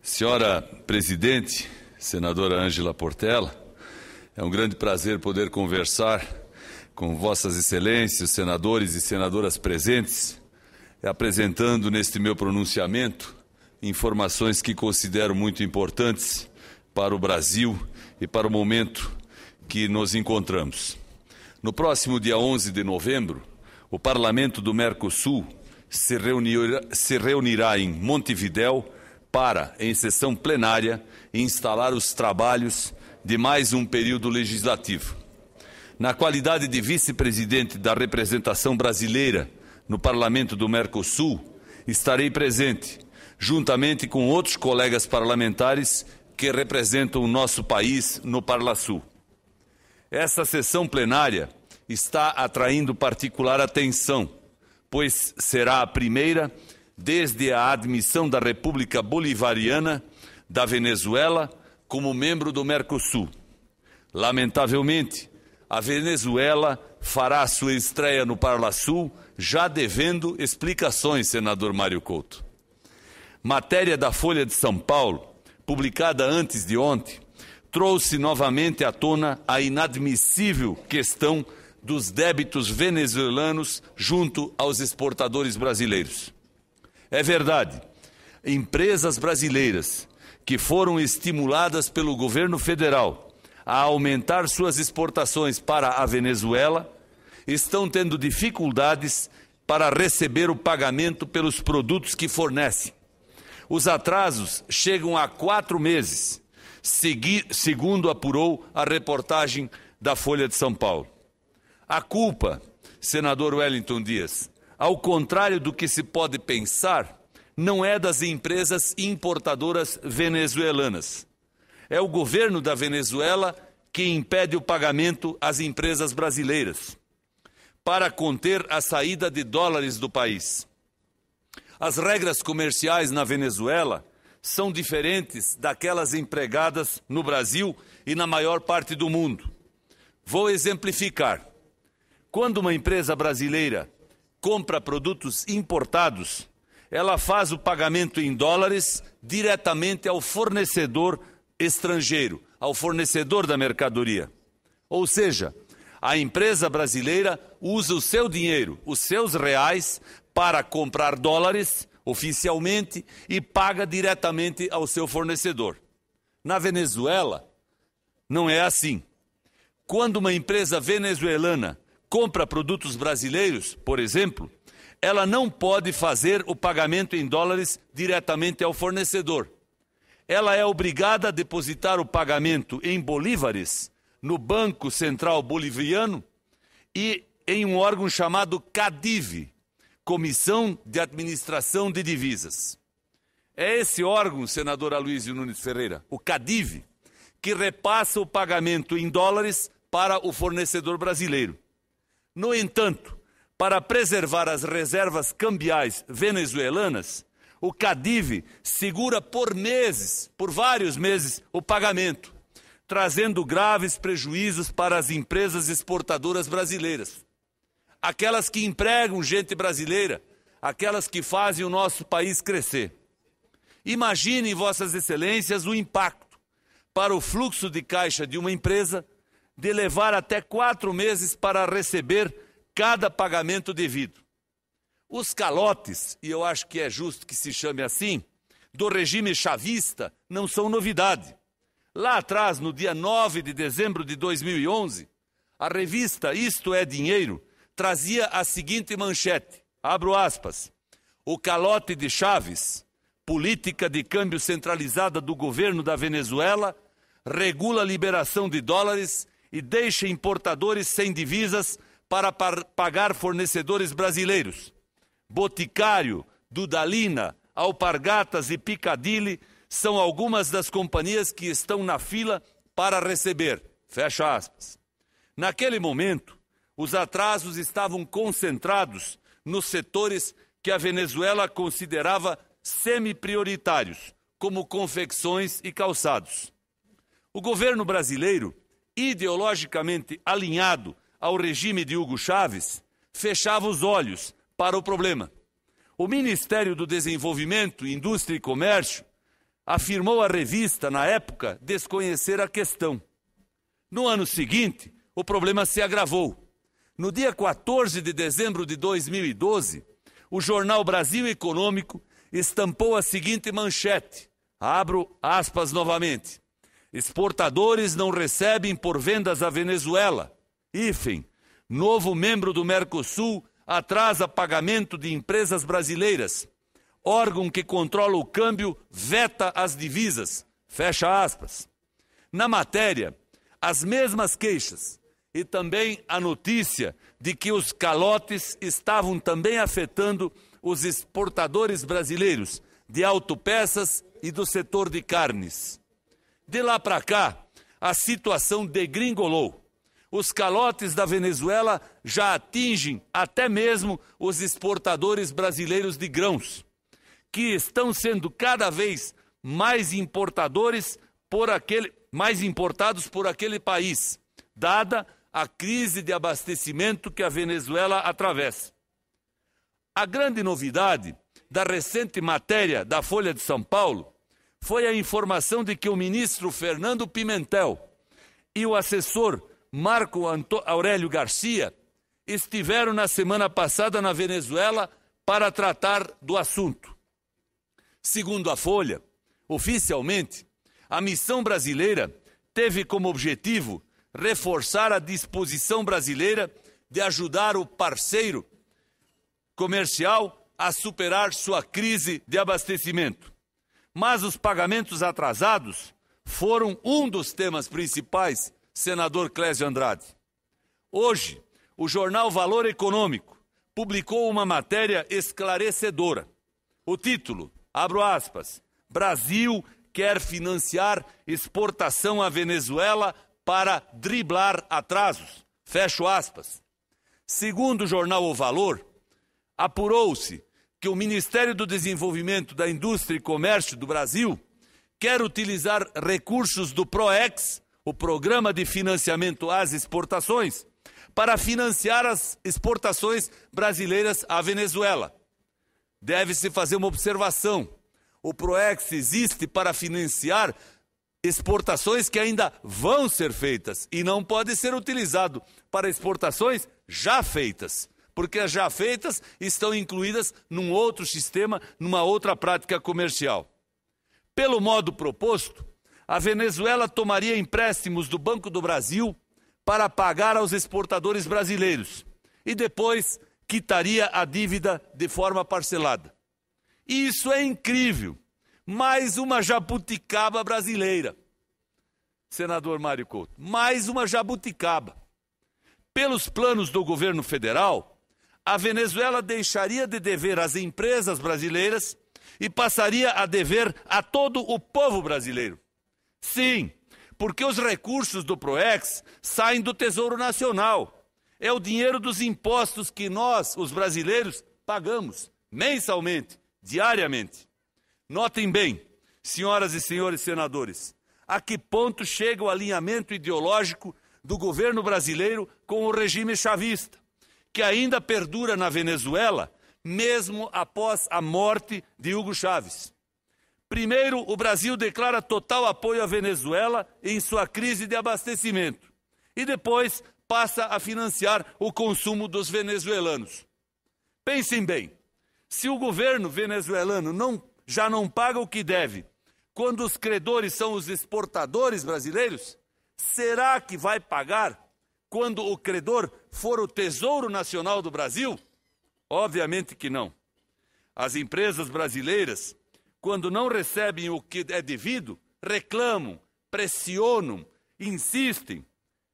Senhora Presidente, Senadora Ângela Portela, é um grande prazer poder conversar com Vossas Excelências, senadores e senadoras presentes, apresentando neste meu pronunciamento informações que considero muito importantes para o Brasil e para o momento que nos encontramos. No próximo dia 11 de novembro, o Parlamento do Mercosul se reunirá em Montevidéu para, em sessão plenária, instalar os trabalhos de mais um período legislativo. Na qualidade de vice-presidente da representação brasileira no Parlamento do Mercosul, estarei presente, juntamente com outros colegas parlamentares que representam o nosso país no Parlasul. Essa sessão plenária está atraindo particular atenção, pois será a primeira desde a admissão da República Bolivariana da Venezuela como membro do Mercosul. Lamentavelmente, a Venezuela fará sua estreia no Parlasul, já devendo explicações, senador Mário Couto. Matéria da Folha de São Paulo, publicada antes de ontem, trouxe novamente à tona a inadmissível questão dos débitos venezuelanos junto aos exportadores brasileiros. É verdade, empresas brasileiras que foram estimuladas pelo governo federal a aumentar suas exportações para a Venezuela estão tendo dificuldades para receber o pagamento pelos produtos que fornecem. Os atrasos chegam a 4 meses, segundo apurou a reportagem da Folha de São Paulo. A culpa, senador Wellington Dias, ao contrário do que se pode pensar, não é das empresas importadoras venezuelanas. É o governo da Venezuela que impede o pagamento às empresas brasileiras, para conter a saída de dólares do país. As regras comerciais na Venezuela são diferentes daquelas empregadas no Brasil e na maior parte do mundo. Vou exemplificar. Quando uma empresa brasileira compra produtos importados, ela faz o pagamento em dólares diretamente ao fornecedor estrangeiro, ao fornecedor da mercadoria. Ou seja, a empresa brasileira usa o seu dinheiro, os seus reais, para comprar dólares oficialmente e paga diretamente ao seu fornecedor. Na Venezuela, não é assim. Quando uma empresa venezuelana compra produtos brasileiros, por exemplo, ela não pode fazer o pagamento em dólares diretamente ao fornecedor. Ela é obrigada a depositar o pagamento em bolívares no Banco Central Boliviano e em um órgão chamado CADIV, Comissão de Administração de Divisas. É esse órgão, senador Aloysio Nunes Ferreira, o CADIV, que repassa o pagamento em dólares para o fornecedor brasileiro. No entanto, para preservar as reservas cambiais venezuelanas, o CADIV segura por meses, por vários meses, o pagamento, trazendo graves prejuízos para as empresas exportadoras brasileiras. Aquelas que empregam gente brasileira, aquelas que fazem o nosso país crescer. Imaginem, Vossas Excelências, o impacto para o fluxo de caixa de uma empresa de levar até 4 meses para receber cada pagamento devido. Os calotes, e eu acho que é justo que se chame assim, do regime chavista não são novidade. Lá atrás, no dia 9 de dezembro de 2011, a revista Isto é Dinheiro trazia a seguinte manchete, abro aspas, o calote de Chaves, política de câmbio centralizada do governo da Venezuela, regula a liberação de dólares e deixa importadores sem divisas para pagar fornecedores brasileiros. Boticário, Dudalina, Alpargatas e Piccadilly são algumas das companhias que estão na fila para receber. Fecha aspas. Naquele momento, os atrasos estavam concentrados nos setores que a Venezuela considerava semi-prioritários, como confecções e calçados. O governo brasileiro, ideologicamente alinhado ao regime de Hugo Chávez, fechava os olhos para o problema. O Ministério do Desenvolvimento, Indústria e Comércio afirmou à revista, na época, desconhecer a questão. No ano seguinte, o problema se agravou. No dia 14 de dezembro de 2012, o jornal Brasil Econômico estampou a seguinte manchete, abro aspas novamente, exportadores não recebem por vendas à Venezuela, hífen, novo membro do Mercosul atrasa pagamento de empresas brasileiras, órgão que controla o câmbio veta as divisas, fecha aspas. Na matéria, as mesmas queixas e também a notícia de que os calotes estavam também afetando os exportadores brasileiros de autopeças e do setor de carnes. De lá para cá, a situação degringolou. Os calotes da Venezuela já atingem até mesmo os exportadores brasileiros de grãos, que estão sendo cada vez mais importados por aquele país, dada a crise de abastecimento que a Venezuela atravessa. A grande novidade da recente matéria da Folha de São Paulo foi a informação de que o ministro Fernando Pimentel e o assessor Marco Aurélio Garcia estiveram na semana passada na Venezuela para tratar do assunto. Segundo a Folha, oficialmente, a missão brasileira teve como objetivo reforçar a disposição brasileira de ajudar o parceiro comercial a superar sua crise de abastecimento. Mas os pagamentos atrasados foram um dos temas principais, senador Clésio Andrade. Hoje, o jornal Valor Econômico publicou uma matéria esclarecedora. O título, abro aspas, Brasil quer financiar exportação à Venezuela para driblar atrasos, fecho aspas. Segundo o jornal O Valor, apurou-se que o Ministério do Desenvolvimento da Indústria e Comércio do Brasil quer utilizar recursos do PROEX, o Programa de Financiamento às Exportações, para financiar as exportações brasileiras à Venezuela. Deve-se fazer uma observação. O PROEX existe para financiar exportações que ainda vão ser feitas e não pode ser utilizado para exportações já feitas, porque as já feitas estão incluídas num outro sistema, numa outra prática comercial. Pelo modo proposto, a Venezuela tomaria empréstimos do Banco do Brasil para pagar aos exportadores brasileiros e depois quitaria a dívida de forma parcelada. Isso é incrível. Mais uma jabuticaba brasileira. Senador Mário Couto, mais uma jabuticaba. Pelos planos do governo federal, a Venezuela deixaria de dever às empresas brasileiras e passaria a dever a todo o povo brasileiro. Sim, porque os recursos do PROEX saem do Tesouro Nacional. É o dinheiro dos impostos que nós, os brasileiros, pagamos mensalmente, diariamente. Notem bem, senhoras e senhores senadores, a que ponto chega o alinhamento ideológico do governo brasileiro com o regime chavista, que ainda perdura na Venezuela, mesmo após a morte de Hugo Chávez. Primeiro, o Brasil declara total apoio à Venezuela em sua crise de abastecimento e depois passa a financiar o consumo dos venezuelanos. Pensem bem, se o governo venezuelano já não paga o que deve, quando os credores são os exportadores brasileiros, será que vai pagar quando o credor for o Tesouro Nacional do Brasil? Obviamente que não. As empresas brasileiras, quando não recebem o que é devido, reclamam, pressionam, insistem.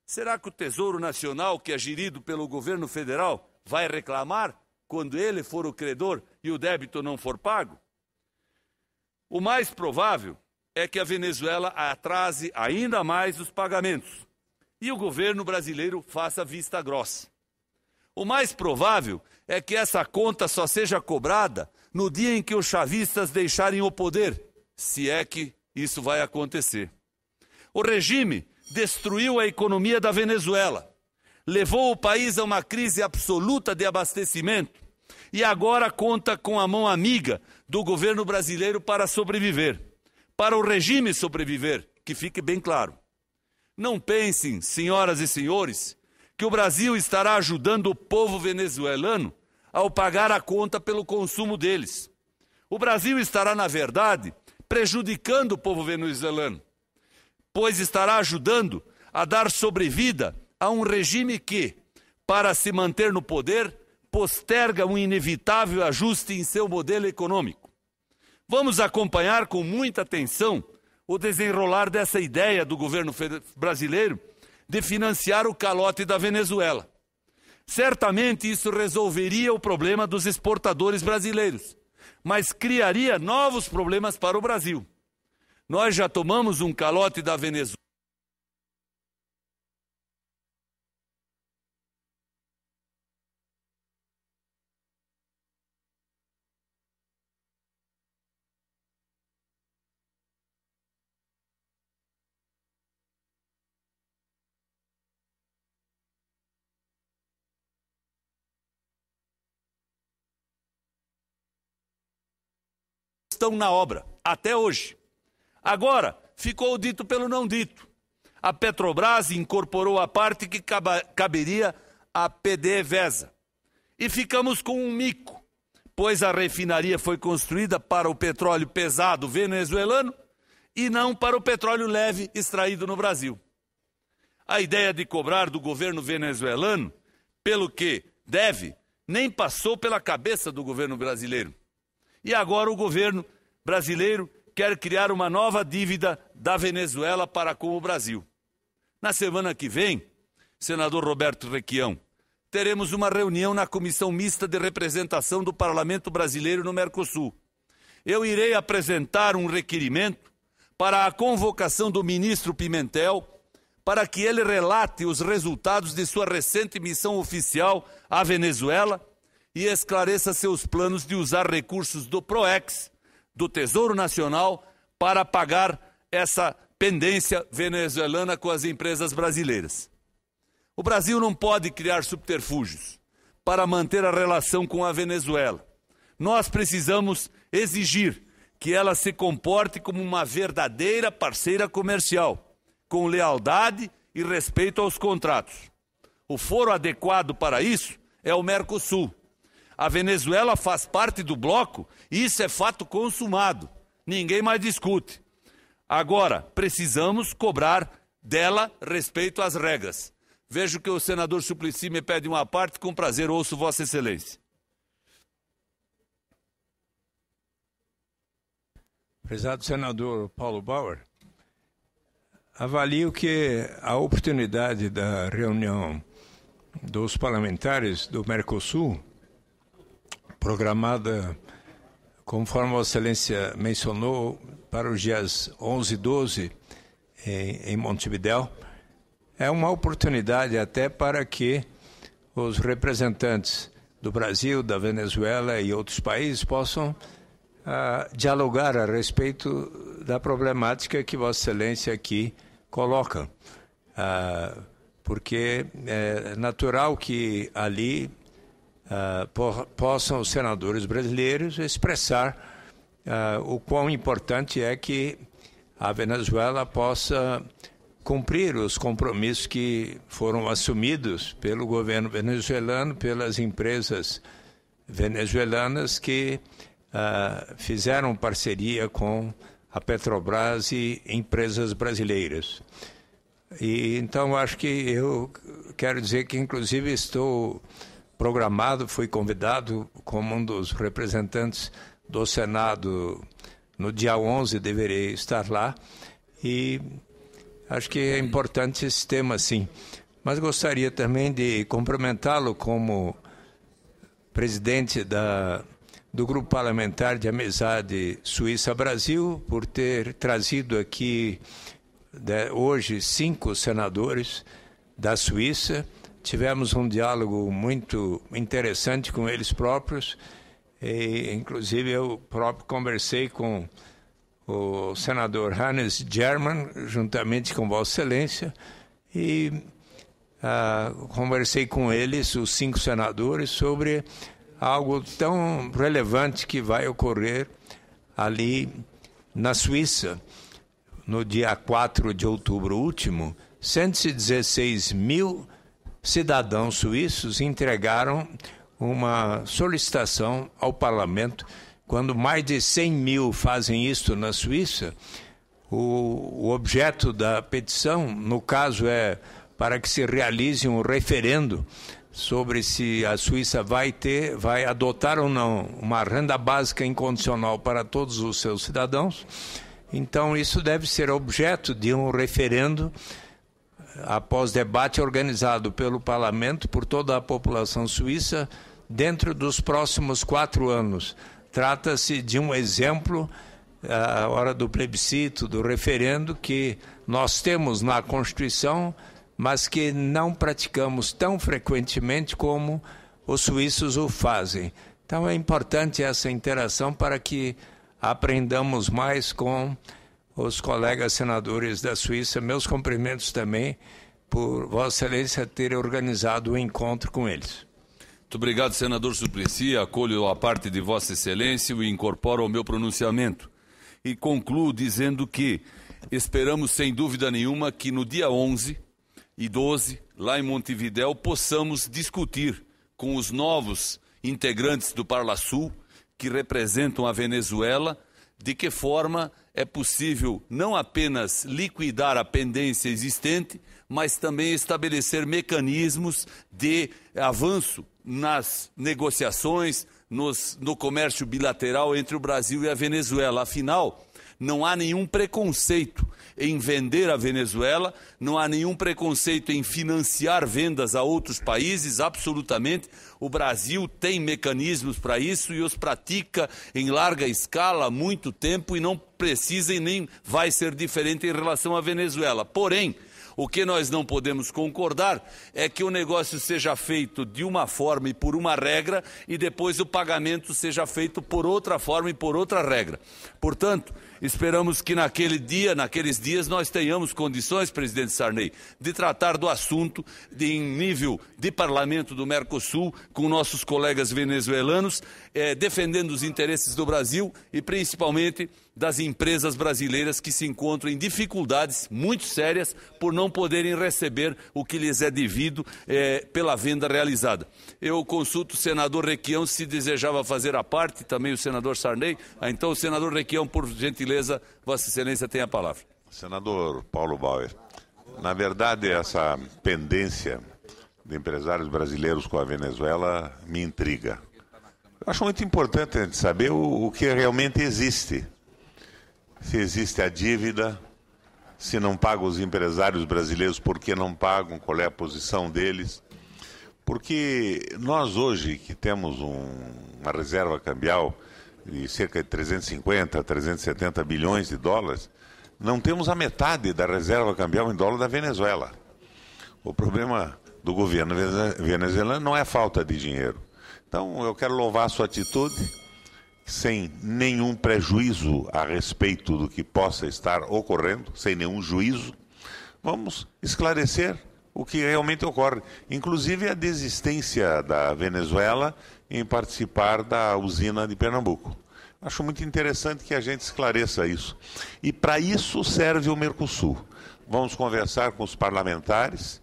Será que o Tesouro Nacional, que é gerido pelo governo federal, vai reclamar quando ele for o credor e o débito não for pago? O mais provável é que a Venezuela atrase ainda mais os pagamentos e o governo brasileiro faça vista grossa. O mais provável é que essa conta só seja cobrada no dia em que os chavistas deixarem o poder, se é que isso vai acontecer. O regime destruiu a economia da Venezuela, levou o país a uma crise absoluta de abastecimento e agora conta com a mão amiga do governo brasileiro para sobreviver. para o regime sobreviver, que fique bem claro. Não pensem, senhoras e senhores, que o Brasil estará ajudando o povo venezuelano ao pagar a conta pelo consumo deles. O Brasil estará, na verdade, prejudicando o povo venezuelano, pois estará ajudando a dar sobrevida a um regime que, para se manter no poder, posterga um inevitável ajuste em seu modelo econômico. Vamos acompanhar com muita atenção o desenrolar dessa ideia do governo brasileiro de financiar o calote da Venezuela. Certamente isso resolveria o problema dos exportadores brasileiros, mas criaria novos problemas para o Brasil. Nós já tomamos um calote da Venezuela. Estão na obra, até hoje. Agora, ficou o dito pelo não dito. A Petrobras incorporou a parte que caberia à PDVSA. E ficamos com um mico, pois a refinaria foi construída para o petróleo pesado venezuelano e não para o petróleo leve extraído no Brasil. A ideia de cobrar do governo venezuelano pelo que deve nem passou pela cabeça do governo brasileiro. E agora o governo brasileiro quer criar uma nova dívida da Venezuela para com o Brasil. Na semana que vem, senador Roberto Requião, teremos uma reunião na Comissão Mista de Representação do Parlamento Brasileiro no Mercosul. Eu irei apresentar um requerimento para a convocação do ministro Pimentel para que ele relate os resultados de sua recente missão oficial à Venezuela e esclareça seus planos de usar recursos do PROEX, do Tesouro Nacional, para pagar essa pendência venezuelana com as empresas brasileiras. O Brasil não pode criar subterfúgios para manter a relação com a Venezuela. Nós precisamos exigir que ela se comporte como uma verdadeira parceira comercial, com lealdade e respeito aos contratos. O foro adequado para isso é o Mercosul. A Venezuela faz parte do bloco e isso é fato consumado. Ninguém mais discute. Agora, precisamos cobrar dela respeito às regras. Vejo que o senador Suplicy me pede uma parte, com prazer ouço Vossa Excelência. Prezado senador Paulo Bauer, avalio que a oportunidade da reunião dos parlamentares do Mercosul, programada, conforme Vossa Excelência mencionou, para os dias 11 e 12 em Montevidéu, é uma oportunidade até para que os representantes do Brasil, da Venezuela e outros países possam dialogar a respeito da problemática que Vossa Excelência aqui coloca. Porque é natural que ali possam os senadores brasileiros expressar o quão importante é que a Venezuela possa cumprir os compromissos que foram assumidos pelo governo venezuelano, pelas empresas venezuelanas que fizeram parceria com a Petrobras e empresas brasileiras. E então acho que eu quero dizer que inclusive estou programado, fui convidado como um dos representantes do Senado no dia 11, deverei estar lá, e acho que é importante esse tema, sim. Mas gostaria também de cumprimentá-lo como presidente do Grupo Parlamentar de Amizade Suíça-Brasil, por ter trazido aqui hoje 5 senadores da Suíça. Tivemos um diálogo muito interessante com eles próprios, e inclusive eu próprio conversei com o senador Hannes German, juntamente com Vossa Excelência, e conversei com eles, os 5 senadores, sobre algo tão relevante que vai ocorrer ali Na Suíça, no dia 4 de outubro último, 116 mil cidadãos suíços entregaram uma solicitação ao parlamento. Quando mais de 100 mil fazem isso na Suíça, o objeto da petição, no caso, é para que se realize um referendo sobre se a Suíça vai adotar ou não uma renda básica incondicional para todos os seus cidadãos. Então, isso deve ser objeto de um referendo após debate organizado pelo parlamento por toda a população suíça dentro dos próximos 4 anos. Trata-se de um exemplo, a hora do plebiscito, do referendo, que nós temos na Constituição, mas que não praticamos tão frequentemente como os suíços o fazem. Então é importante essa interação para que aprendamos mais com os colegas senadores da Suíça. Meus cumprimentos também por Vossa Excelência ter organizado o encontro com eles. Muito obrigado, senador Suplicy. Acolho a parte de Vossa Excelência e incorporo ao meu pronunciamento. E concluo dizendo que esperamos, sem dúvida nenhuma, que no dia 11 e 12, lá em Montevidéu, possamos discutir com os novos integrantes do Parlasul, que representam a Venezuela, de que forma é possível não apenas liquidar a pendência existente, mas também estabelecer mecanismos de avanço nas negociações, no comércio bilateral entre o Brasil e a Venezuela. Afinal, não há nenhum preconceito em vender a Venezuela, não há nenhum preconceito em financiar vendas a outros países, absolutamente. O Brasil tem mecanismos para isso e os pratica em larga escala há muito tempo e não precisa e nem vai ser diferente em relação à Venezuela. Porém, o que nós não podemos concordar é que o negócio seja feito de uma forma e por uma regra e depois o pagamento seja feito por outra forma e por outra regra. Portanto, esperamos que naqueles dias, nós tenhamos condições, presidente Sarney, de tratar do assunto em nível de parlamento do Mercosul, com nossos colegas venezuelanos, defendendo os interesses do Brasil e principalmente das empresas brasileiras que se encontram em dificuldades muito sérias por não poderem receber o que lhes é devido pela venda realizada. Eu consulto o senador Requião se desejava fazer a parte, também o senador Sarney. Então, o senador Requião, por gentileza, Vossa Excelência tem a palavra. Senador Paulo Bauer, na verdade, essa pendência de empresários brasileiros com a Venezuela me intriga. Eu acho muito importante a gente saber o que realmente existe. Se existe a dívida, se não pagam os empresários brasileiros, por que não pagam, qual é a posição deles. Porque nós hoje, que temos uma reserva cambial de cerca de 350, 370 bilhões de dólares, não temos a metade da reserva cambial em dólar da Venezuela. O problema do governo venezuelano não é falta de dinheiro. Então, eu quero louvar a sua atitude, sem nenhum prejuízo a respeito do que possa estar ocorrendo, sem nenhum juízo. Vamos esclarecer o que realmente ocorre, inclusive a desistência da Venezuela em participar da usina de Pernambuco. Acho muito interessante que a gente esclareça isso. E para isso serve o Mercosul. Vamos conversar com os parlamentares,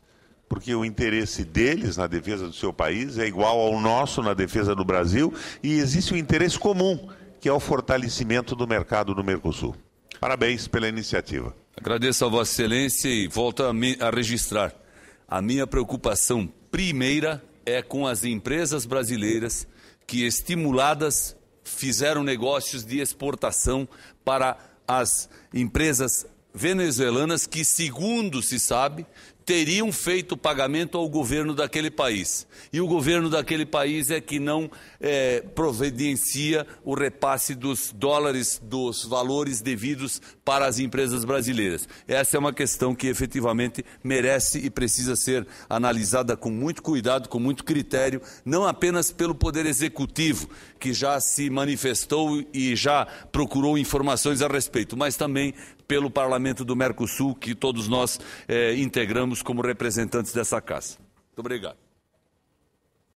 porque o interesse deles na defesa do seu país é igual ao nosso na defesa do Brasil, e existe um interesse comum, que é o fortalecimento do mercado do Mercosul. Parabéns pela iniciativa. Agradeço a Vossa Excelência e volto a registrar. A minha preocupação primeira é com as empresas brasileiras que, estimuladas, fizeram negócios de exportação para as empresas venezuelanas que, segundo se sabe, teriam feito pagamento ao governo daquele país. E o governo daquele país é que não providencia o repasse dos dólares, dos valores devidos para as empresas brasileiras. Essa é uma questão que efetivamente merece e precisa ser analisada com muito cuidado, com muito critério, não apenas pelo Poder Executivo, que já se manifestou e já procurou informações a respeito, mas também pelo Parlamento do Mercosul, que todos nós integramos como representantes dessa casa. Muito obrigado.